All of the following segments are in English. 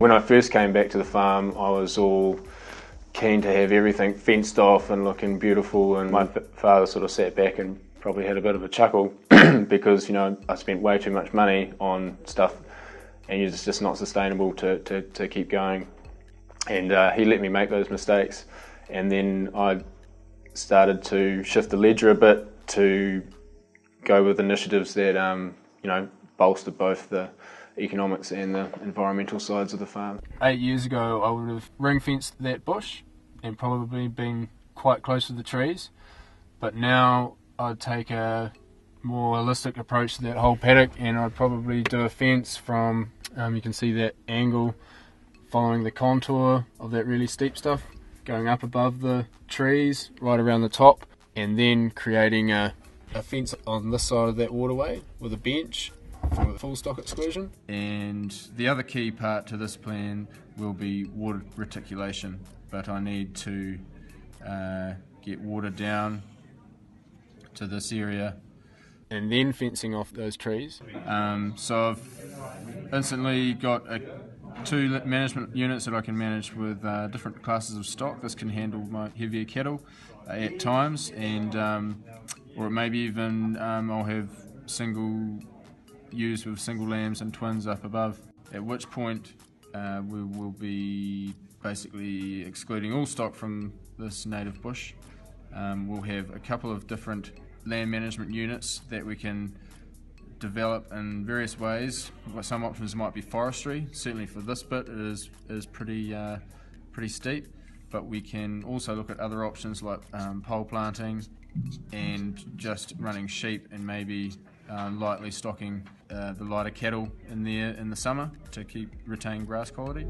When I first came back to the farm, I was all keen to have everything fenced off and looking beautiful, and my father sort of sat back and probably had a bit of a chuckle because, you know, I spent way too much money on stuff and it's just not sustainable to keep going. And he let me make those mistakes, and then I started to shift the ledger a bit to go with initiatives that you know, bolstered both the economics and the environmental sides of the farm. 8 years ago I would have ring fenced that bush and probably been quite close to the trees, but now I'd take a more holistic approach to that whole paddock, and I'd probably do a fence from, you can see that angle, following the contour of that really steep stuff, going up above the trees, right around the top, and then creating a fence on this side of that waterway with a bench for full stock exclusion. And the other key part to this plan will be water reticulation, but I need to get water down to this area and then fencing off those trees. So I've instantly got two management units that I can manage with different classes of stock. This can handle my heavier cattle at times, and or maybe even I'll have single ewes with single lambs and twins up above, at which point we will be basically excluding all stock from this native bush. We'll have a couple of different land management units that we can develop in various ways. Some options might be forestry. Certainly for this bit it is pretty steep, but we can also look at other options like pole planting and just running sheep, and maybe lightly stocking the lighter cattle in there in the summer to retain grass quality.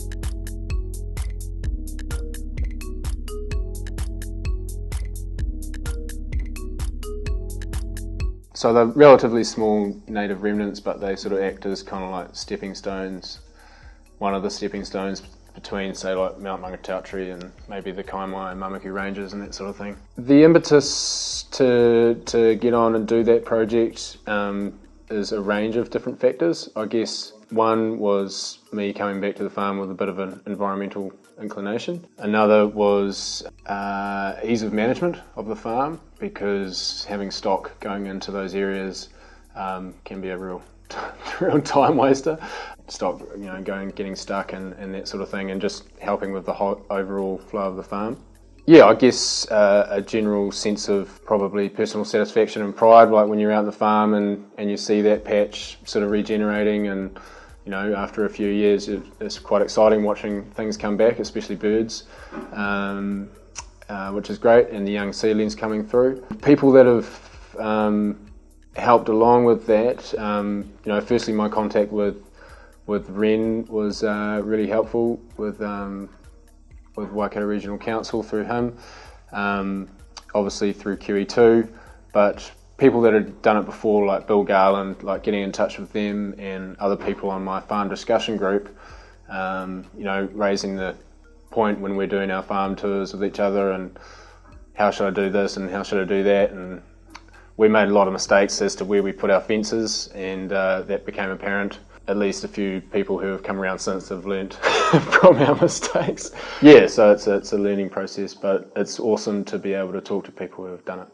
So they're relatively small native remnants, but they sort of act as kind of like stepping stones. One of the stepping stones between, say, like Mount Mangatautari and maybe the Kaimai and Mamaku ranges and that sort of thing. The impetus to get on and do that project is a range of different factors. I guess one was me coming back to the farm with a bit of an environmental inclination. Another was ease of management of the farm, because having stock going into those areas can be a real time waster. Stock, you know, getting stuck and that sort of thing, and just helping with the whole overall flow of the farm. Yeah, I guess a general sense of probably personal satisfaction and pride, like when you're out on the farm and you see that patch sort of regenerating, and you know, after a few years it's quite exciting watching things come back, especially birds, which is great, and the young seedlings coming through. People that have helped along with that, you know, firstly my contact with Ren was really helpful with Waikato Regional Council through him, obviously through QE2, but people that had done it before, like Bill Garland, like getting in touch with them, and other people on my farm discussion group, you know, raising the point when we're doing our farm tours with each other, and how should I do this and how should I do that, and we made a lot of mistakes as to where we put our fences, and that became apparent. At least a few people who have come around since have learnt from our mistakes. Yeah, so it's a learning process, but it's awesome to be able to talk to people who have done it.